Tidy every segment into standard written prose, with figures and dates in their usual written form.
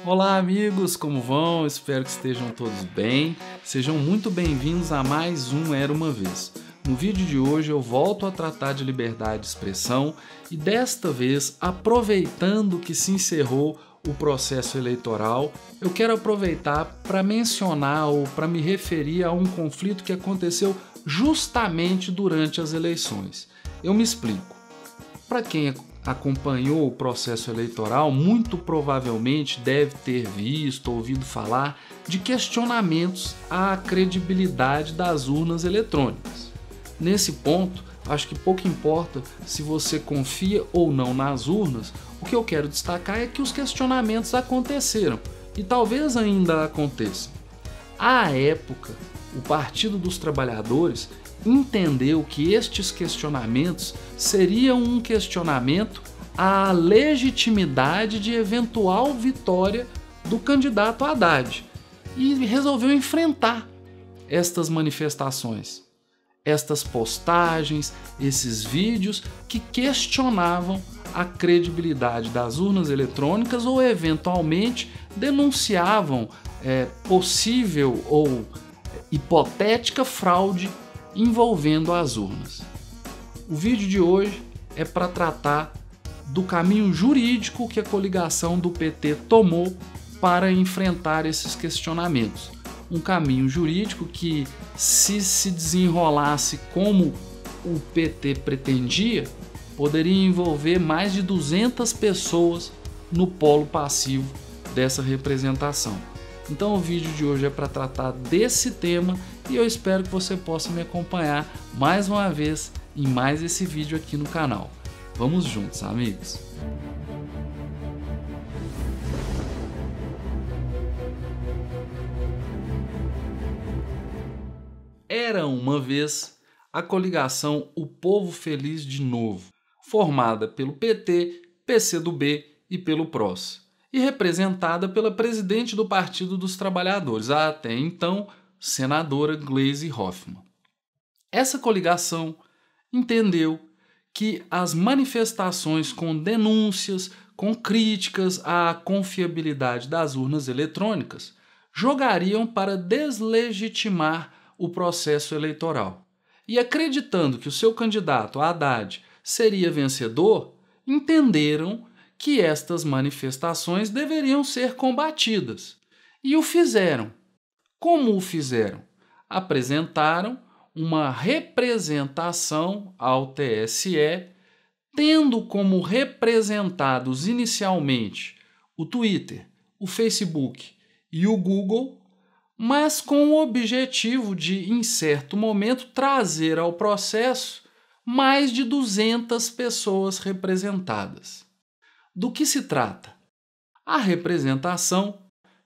Olá amigos, como vão? Espero que estejam todos bem. Sejam muito bem-vindos a mais um Era Uma Vez. No vídeo de hoje eu volto a tratar de liberdade de expressão e desta vez, aproveitando que se encerrou o processo eleitoral, eu quero aproveitar para mencionar ou para me referir a um conflito que aconteceu justamente durante as eleições. Eu me explico. Para quem acompanhou o processo eleitoral, muito provavelmente deve ter visto, ouvido falar de questionamentos à credibilidade das urnas eletrônicas. Nesse ponto, acho que pouco importa se você confia ou não nas urnas, o que eu quero destacar é que os questionamentos aconteceram e talvez ainda aconteçam. À época, o Partido dos Trabalhadores entendeu que estes questionamentos seriam um questionamento à legitimidade de eventual vitória do candidato Haddad e resolveu enfrentar estas manifestações, estas postagens, esses vídeos que questionavam a credibilidade das urnas eletrônicas ou eventualmente denunciavam possível ou hipotética fraude envolvendo as urnas. O vídeo de hoje é para tratar do caminho jurídico que a coligação do PT tomou para enfrentar esses questionamentos. Um caminho jurídico que, se desenrolasse como o PT pretendia, poderia envolver mais de 200 pessoas no polo passivo dessa representação. Então o vídeo de hoje é para tratar desse tema e eu espero que você possa me acompanhar mais uma vez em mais esse vídeo aqui no canal. Vamos juntos, amigos! Era uma vez a coligação O Povo Feliz de Novo, formada pelo PT, PCdoB e pelo PROS, e representada pela presidente do Partido dos Trabalhadores, a até então senadora Gleisi Hoffmann. Essa coligação entendeu que as manifestações com denúncias, com críticas à confiabilidade das urnas eletrônicas jogariam para deslegitimar o processo eleitoral. E acreditando que o seu candidato, Haddad, seria vencedor, entenderam que estas manifestações deveriam ser combatidas. E o fizeram. Como o fizeram? Apresentaram uma representação ao TSE, tendo como representados inicialmente o Twitter, o Facebook e o Google, mas com o objetivo de, em certo momento, trazer ao processo mais de 200 pessoas representadas. Do que se trata? A representação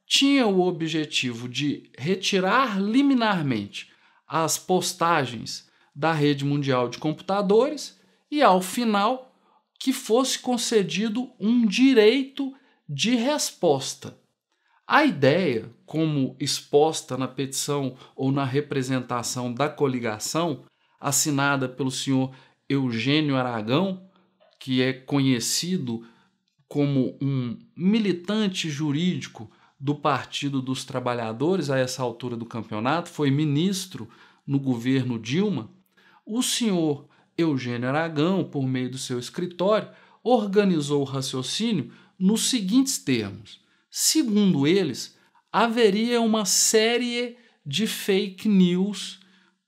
tinha o objetivo de retirar liminarmente as postagens da rede mundial de computadores e, ao final, que fosse concedido um direito de resposta. A ideia, como exposta na petição ou na representação da coligação, assinada pelo senhor Eugênio Aragão, que é conhecido como um militante jurídico do Partido dos Trabalhadores a essa altura do campeonato, foi ministro no governo Dilma, o senhor Eugênio Aragão, por meio do seu escritório, organizou o raciocínio nos seguintes termos. Segundo eles, haveria uma série de fake news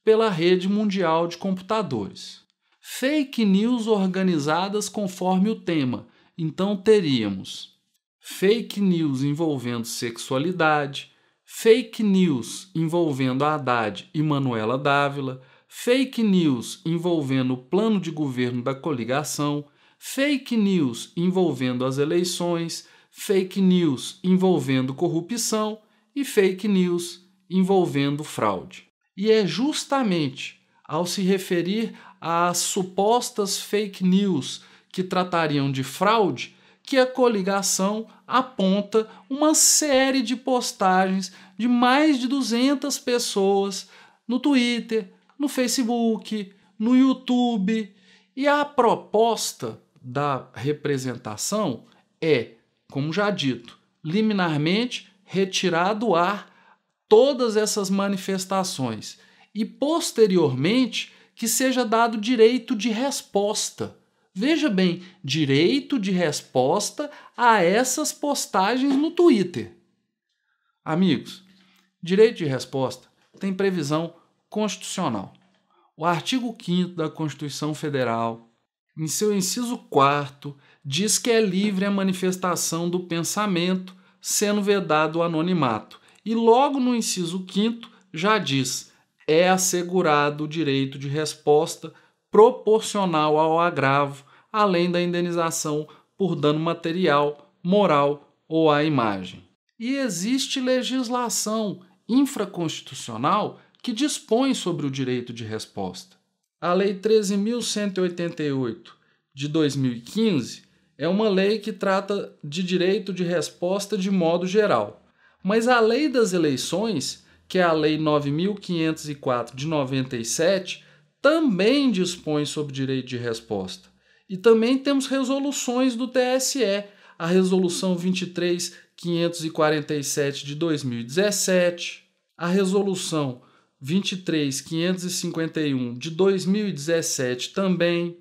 pela rede mundial de computadores. Fake news organizadas conforme o tema. Então teríamos fake news envolvendo sexualidade, fake news envolvendo Haddad e Manuela Dávila, fake news envolvendo o plano de governo da coligação, fake news envolvendo as eleições, fake news envolvendo corrupção e fake news envolvendo fraude. E é justamente ao se referir às supostas fake news que tratariam de fraude que a coligação aponta uma série de postagens de mais de 200 pessoas no Twitter, no Facebook, no YouTube. E a proposta da representação é, como já dito, liminarmente retirar do ar todas essas manifestações e, posteriormente, que seja dado direito de resposta. Veja bem, direito de resposta a essas postagens no Twitter. Amigos, direito de resposta tem previsão constitucional. O artigo 5º da Constituição Federal, em seu inciso 4º, diz que é livre a manifestação do pensamento, sendo vedado o anonimato. E logo no inciso 5º já diz: é assegurado o direito de resposta proporcional ao agravo, além da indenização por dano material, moral ou à imagem. E existe legislação infraconstitucional que dispõe sobre o direito de resposta. A Lei 13.188 de 2015 é uma lei que trata de direito de resposta de modo geral. Mas a Lei das Eleições, que é a Lei 9.504 de 97, também dispõe sobre direito de resposta. E também temos resoluções do TSE, a Resolução 23.547 de 2017, a Resolução 23.551 de 2017 também.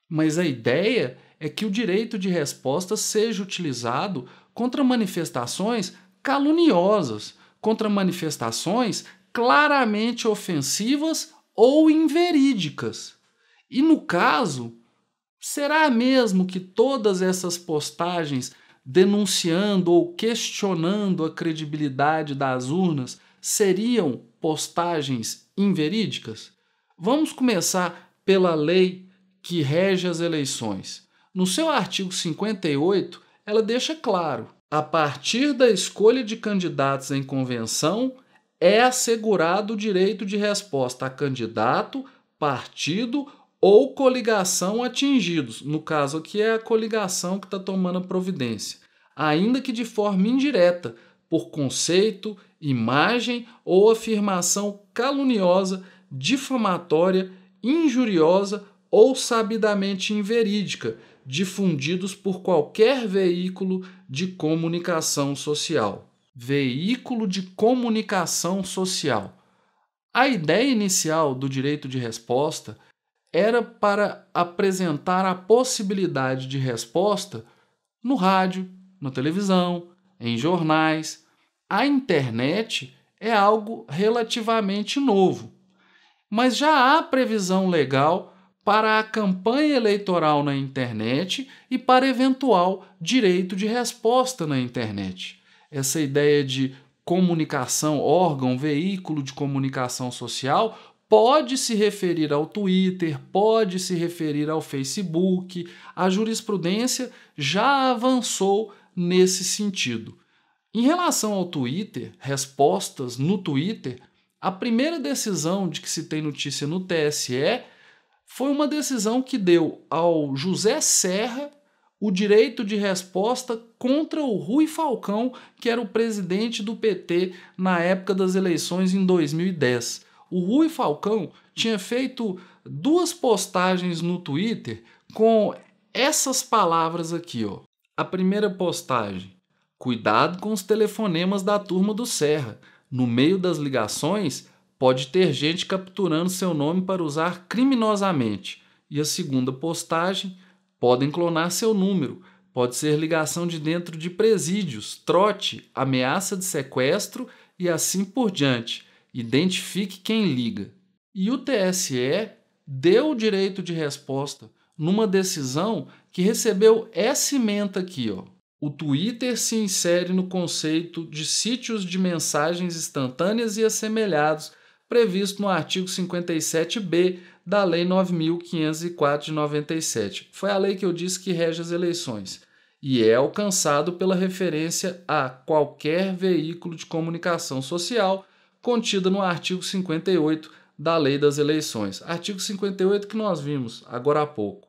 Mas a ideia é que o direito de resposta seja utilizado contra manifestações caluniosas, contra manifestações claramente ofensivas ou inverídicas. E no caso, será mesmo que todas essas postagens denunciando ou questionando a credibilidade das urnas seriam postagens inverídicas? Vamos começar pela lei que rege as eleições. No seu artigo 58, ela deixa claro: a partir da escolha de candidatos em convenção, é assegurado o direito de resposta a candidato, partido ou coligação atingidos. No caso aqui é a coligação que está tomando a providência, ainda que de forma indireta, por conceito, imagem ou afirmação caluniosa, difamatória, injuriosa ou sabidamente inverídica, difundidos por qualquer veículo de comunicação social. Veículo de comunicação social. A ideia inicial do direito de resposta era para apresentar a possibilidade de resposta no rádio, na televisão, em jornais. A internet é algo relativamente novo, mas já há previsão legal para a campanha eleitoral na internet e para eventual direito de resposta na internet. Essa ideia de comunicação, órgão, veículo de comunicação social, pode se referir ao Twitter, pode se referir ao Facebook. A jurisprudência já avançou nesse sentido. Em relação ao Twitter, respostas no Twitter, a primeira decisão de que se tem notícia no TSE foi uma decisão que deu ao José Serra o direito de resposta contra o Rui Falcão, que era o presidente do PT na época das eleições em 2010. O Rui Falcão tinha feito 2 postagens no Twitter com essas palavras aqui, ó. A primeira postagem: cuidado com os telefonemas da turma do Serra. No meio das ligações, pode ter gente capturando seu nome para usar criminosamente. E a segunda postagem: podem clonar seu número. Pode ser ligação de dentro de presídios, trote, ameaça de sequestro e assim por diante. Identifique quem liga. E o TSE deu o direito de resposta numa decisão que recebeu essa ementa aqui, ó. O Twitter se insere no conceito de sítios de mensagens instantâneas e assemelhados, previsto no artigo 57b da Lei 9.504 de 97. Foi a lei que eu disse que rege as eleições. E é alcançado pela referência a qualquer veículo de comunicação social contida no artigo 58 da Lei das Eleições. Artigo 58 que nós vimos agora há pouco.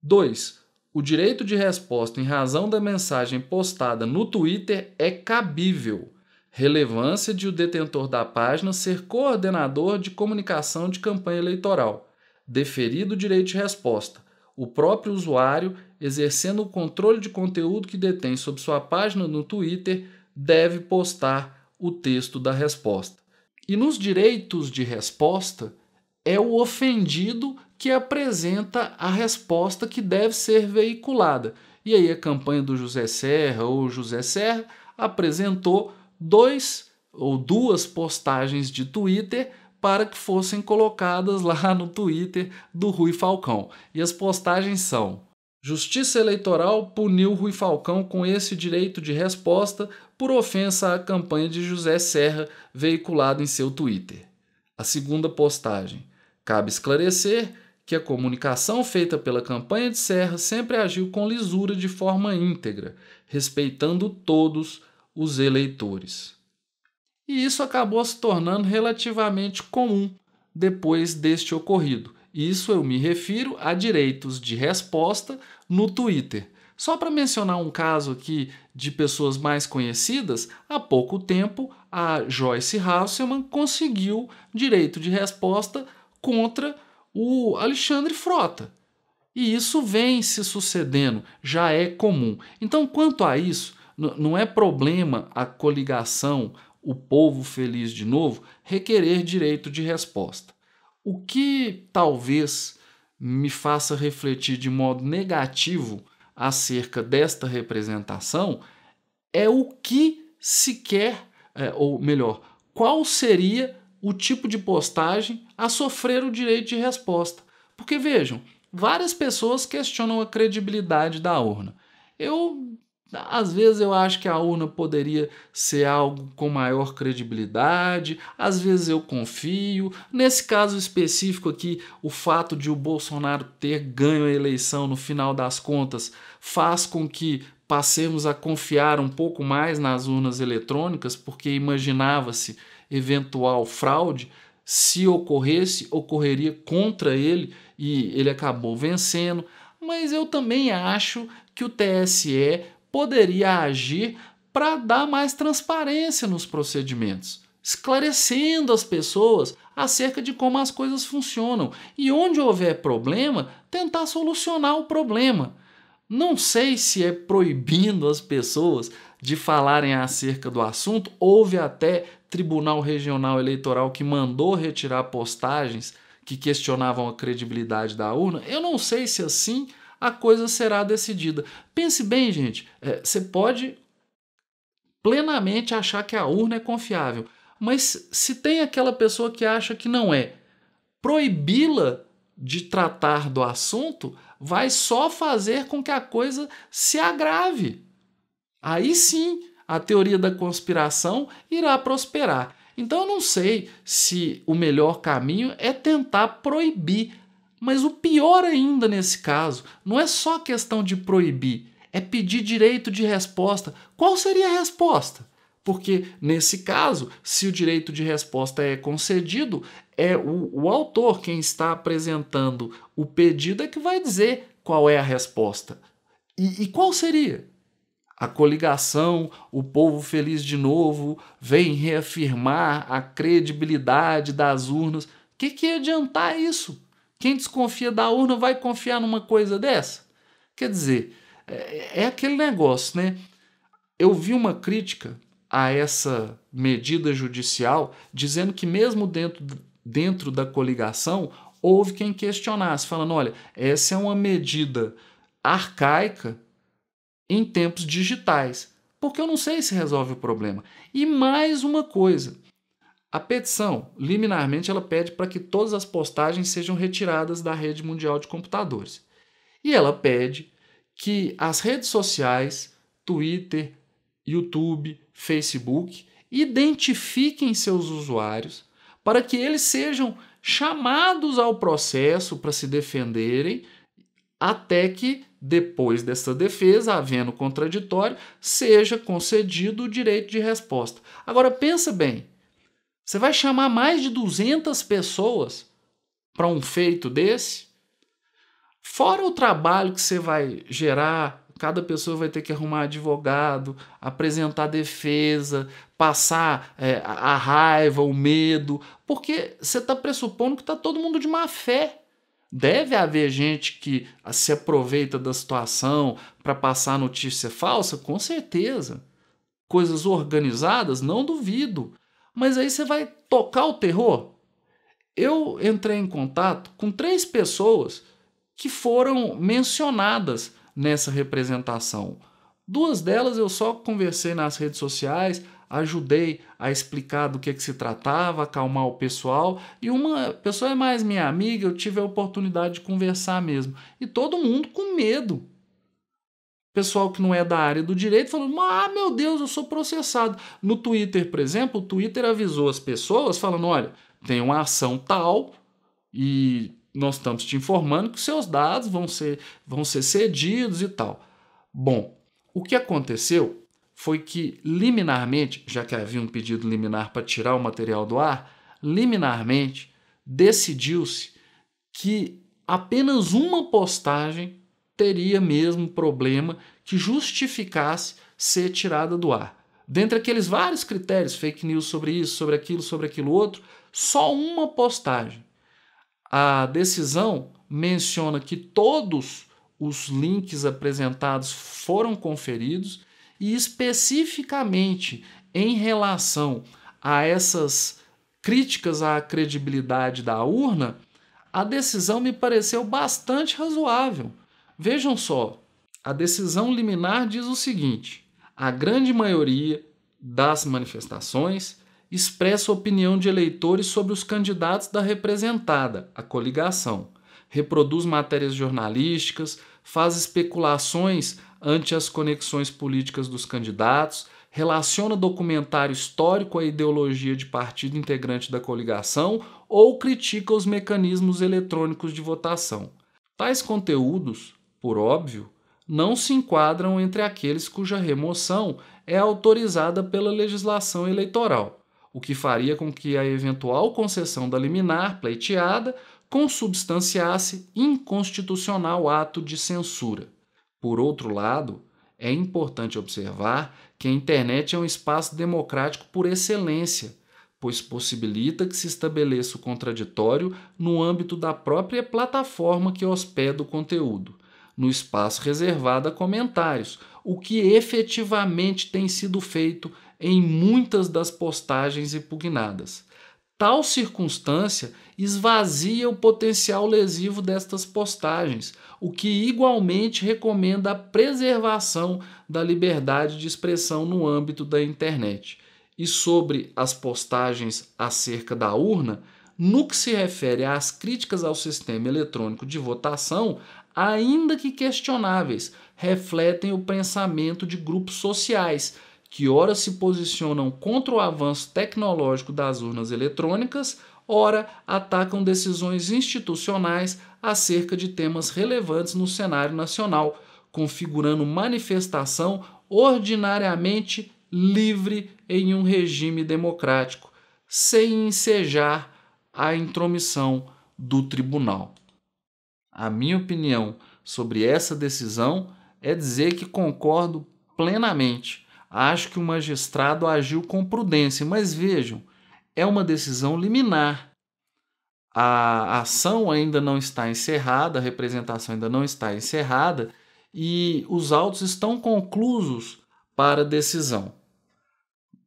2. O direito de resposta em razão da mensagem postada no Twitter é cabível. Relevância de o detentor da página ser coordenador de comunicação de campanha eleitoral. Deferido o direito de resposta. O próprio usuário exercendo o controle de conteúdo que detém sobre sua página no Twitter, deve postar o texto da resposta. E nos direitos de resposta, é o ofendido que apresenta a resposta que deve ser veiculada. E aí a campanha do José Serra ou José Serra apresentou 2 ou 2 postagens de Twitter para que fossem colocadas lá no Twitter do Rui Falcão. E as postagens são: Justiça Eleitoral puniu Rui Falcão com esse direito de resposta por ofensa à campanha de José Serra veiculada em seu Twitter. A segunda postagem: cabe esclarecer que a comunicação feita pela campanha de Serra sempre agiu com lisura de forma íntegra, respeitando todos os eleitores. E isso acabou se tornando relativamente comum depois deste ocorrido. Isso eu me refiro a direitos de resposta no Twitter. Só para mencionar um caso aqui de pessoas mais conhecidas, há pouco tempo a Joyce Hasselman conseguiu direito de resposta contra o Alexandre Frota. E isso vem se sucedendo, já é comum. Então, quanto a isso, não é problema a coligação O Povo Feliz de Novo requerer direito de resposta. O que talvez me faça refletir de modo negativo acerca desta representação é o que se quer, ou melhor, qual seria o tipo de postagem a sofrer o direito de resposta. Porque vejam, várias pessoas questionam a credibilidade da urna. Às vezes eu acho que a urna poderia ser algo com maior credibilidade, às vezes eu confio. Nesse caso específico aqui, o fato de o Bolsonaro ter ganho a eleição no final das contas faz com que passemos a confiar um pouco mais nas urnas eletrônicas, porque imaginava-se eventual fraude. Se ocorresse, ocorreria contra ele e ele acabou vencendo. Mas eu também acho que o TSE poderia agir para dar mais transparência nos procedimentos, esclarecendo as pessoas acerca de como as coisas funcionam e onde houver problema, tentar solucionar o problema. Não sei se é proibindo as pessoas de falarem acerca do assunto. Houve até Tribunal Regional Eleitoral que mandou retirar postagens que questionavam a credibilidade da urna. Eu não sei se assim a coisa será decidida. Pense bem, gente, você pode plenamente achar que a urna é confiável, mas se tem aquela pessoa que acha que não é, proibi-la de tratar do assunto vai só fazer com que a coisa se agrave. Aí sim, a teoria da conspiração irá prosperar. Então eu não sei se o melhor caminho é tentar proibir. Mas o pior ainda nesse caso não é só questão de proibir, é pedir direito de resposta. Qual seria a resposta? Porque, nesse caso, se o direito de resposta é concedido, é o autor, quem está apresentando o pedido, é que vai dizer qual é a resposta. E qual seria? A coligação, O Povo Feliz de Novo, vem reafirmar a credibilidade das urnas. O que ia adiantar isso? Quem desconfia da urna vai confiar numa coisa dessa? Quer dizer, é aquele negócio, né? Eu vi uma crítica a essa medida judicial dizendo que mesmo dentro da coligação houve quem questionasse, falando, olha, essa é uma medida arcaica em tempos digitais, porque eu não sei se resolve o problema. E mais uma coisa, a petição, liminarmente, ela pede para que todas as postagens sejam retiradas da rede mundial de computadores. E ela pede que as redes sociais, Twitter, YouTube, Facebook, identifiquem seus usuários para que eles sejam chamados ao processo para se defenderem, até que, depois dessa defesa, havendo contraditório, seja concedido o direito de resposta. Agora, pensa bem, você vai chamar mais de 200 pessoas para um feito desse? Fora o trabalho que você vai gerar, cada pessoa vai ter que arrumar advogado, apresentar defesa, passar a raiva, o medo, porque você está pressupondo que está todo mundo de má fé. Deve haver gente que se aproveita da situação para passar notícia falsa, com certeza. Coisas organizadas, não duvido. Mas aí você vai tocar o terror? Eu entrei em contato com 3 pessoas que foram mencionadas nessa representação. 2 delas eu só conversei nas redes sociais, ajudei a explicar do que se tratava, acalmar o pessoal, e uma pessoa é mais minha amiga, eu tive a oportunidade de conversar mesmo. E todo mundo com medo. Pessoal que não é da área do direito falando, meu Deus, eu sou processado. No Twitter, por exemplo, o Twitter avisou as pessoas falando, olha, tem uma ação tal e nós estamos te informando que seus dados vão ser cedidos e tal. Bom, o que aconteceu foi que liminarmente, já que havia um pedido liminar para tirar o material do ar, liminarmente decidiu-se que apenas uma postagem teria mesmo problema que justificasse ser tirada do ar. Dentre aqueles vários critérios, fake news sobre isso, sobre aquilo outro, só uma postagem. A decisão menciona que todos os links apresentados foram conferidos e especificamente em relação a essas críticas à credibilidade da urna, a decisão me pareceu bastante razoável. Vejam só, a decisão liminar diz o seguinte: a grande maioria das manifestações expressa opinião de eleitores sobre os candidatos da representada, a coligação, reproduz matérias jornalísticas, faz especulações ante as conexões políticas dos candidatos, relaciona documentário histórico à ideologia de partido integrante da coligação ou critica os mecanismos eletrônicos de votação. Tais conteúdos, por óbvio, não se enquadram entre aqueles cuja remoção é autorizada pela legislação eleitoral, o que faria com que a eventual concessão da liminar pleiteada consubstanciasse inconstitucional ato de censura. Por outro lado, é importante observar que a internet é um espaço democrático por excelência, pois possibilita que se estabeleça o contraditório no âmbito da própria plataforma que hospeda o conteúdo, no espaço reservado a comentários, o que efetivamente tem sido feito em muitas das postagens impugnadas. Tal circunstância esvazia o potencial lesivo destas postagens, o que igualmente recomenda a preservação da liberdade de expressão no âmbito da internet. E sobre as postagens acerca da urna, no que se refere às críticas ao sistema eletrônico de votação, ainda que questionáveis, refletem o pensamento de grupos sociais, que ora se posicionam contra o avanço tecnológico das urnas eletrônicas, ora atacam decisões institucionais acerca de temas relevantes no cenário nacional, configurando manifestação ordinariamente livre em um regime democrático, sem ensejar a intromissão do tribunal. A minha opinião sobre essa decisão é dizer que concordo plenamente. Acho que o magistrado agiu com prudência, mas vejam, é uma decisão liminar. A ação ainda não está encerrada, a representação ainda não está encerrada e os autos estão conclusos para decisão.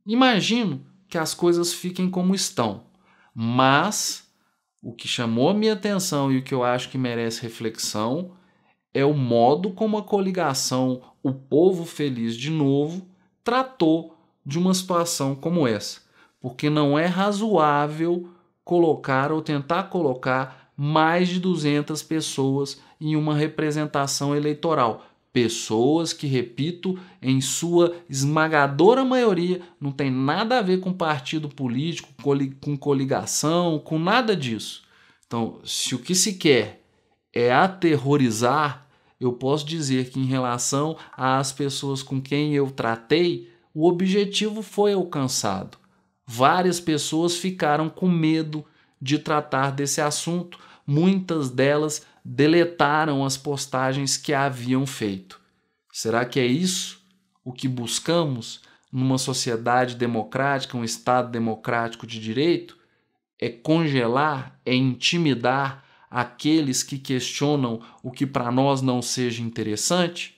Imagino que as coisas fiquem como estão, mas o que chamou a minha atenção e o que eu acho que merece reflexão é o modo como a coligação O Povo Feliz de Novo tratou de uma situação como essa, porque não é razoável colocar ou tentar colocar mais de 200 pessoas em uma representação eleitoral. Pessoas que, repito, em sua esmagadora maioria não tem nada a ver com partido político, com coligação, com nada disso. Então, se o que se quer é aterrorizar, eu posso dizer que em relação às pessoas com quem eu tratei, o objetivo foi alcançado. Várias pessoas ficaram com medo de tratar desse assunto, muitas delas deletaram as postagens que haviam feito. Será que é isso o que buscamos numa sociedade democrática, um Estado democrático de direito? É congelar, é intimidar aqueles que questionam o que para nós não seja interessante?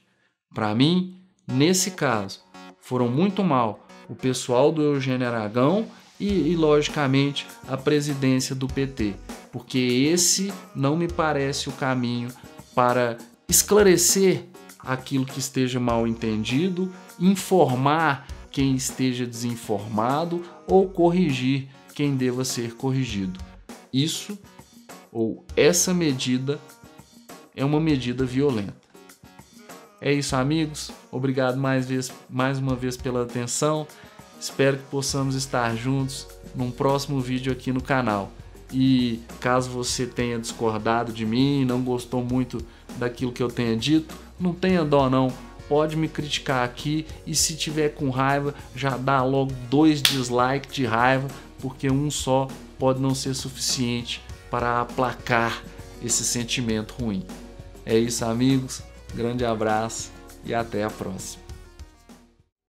Para mim, nesse caso, foram muito mal o pessoal do Eugênio Aragão e, logicamente, a presidência do PT, porque esse não me parece o caminho para esclarecer aquilo que esteja mal entendido, informar quem esteja desinformado ou corrigir quem deva ser corrigido. Isso ou essa medida é uma medida violenta. É isso, amigos. Obrigado mais uma vez pela atenção. Espero que possamos estar juntos num próximo vídeo aqui no canal. E caso você tenha discordado de mim, não gostou muito daquilo que eu tenha dito, não tenha dó não. Pode me criticar aqui e se tiver com raiva, já dá logo 2 dislikes de raiva, porque um só pode não ser suficiente para aplacar esse sentimento ruim. É isso, amigos. Grande abraço e até a próxima.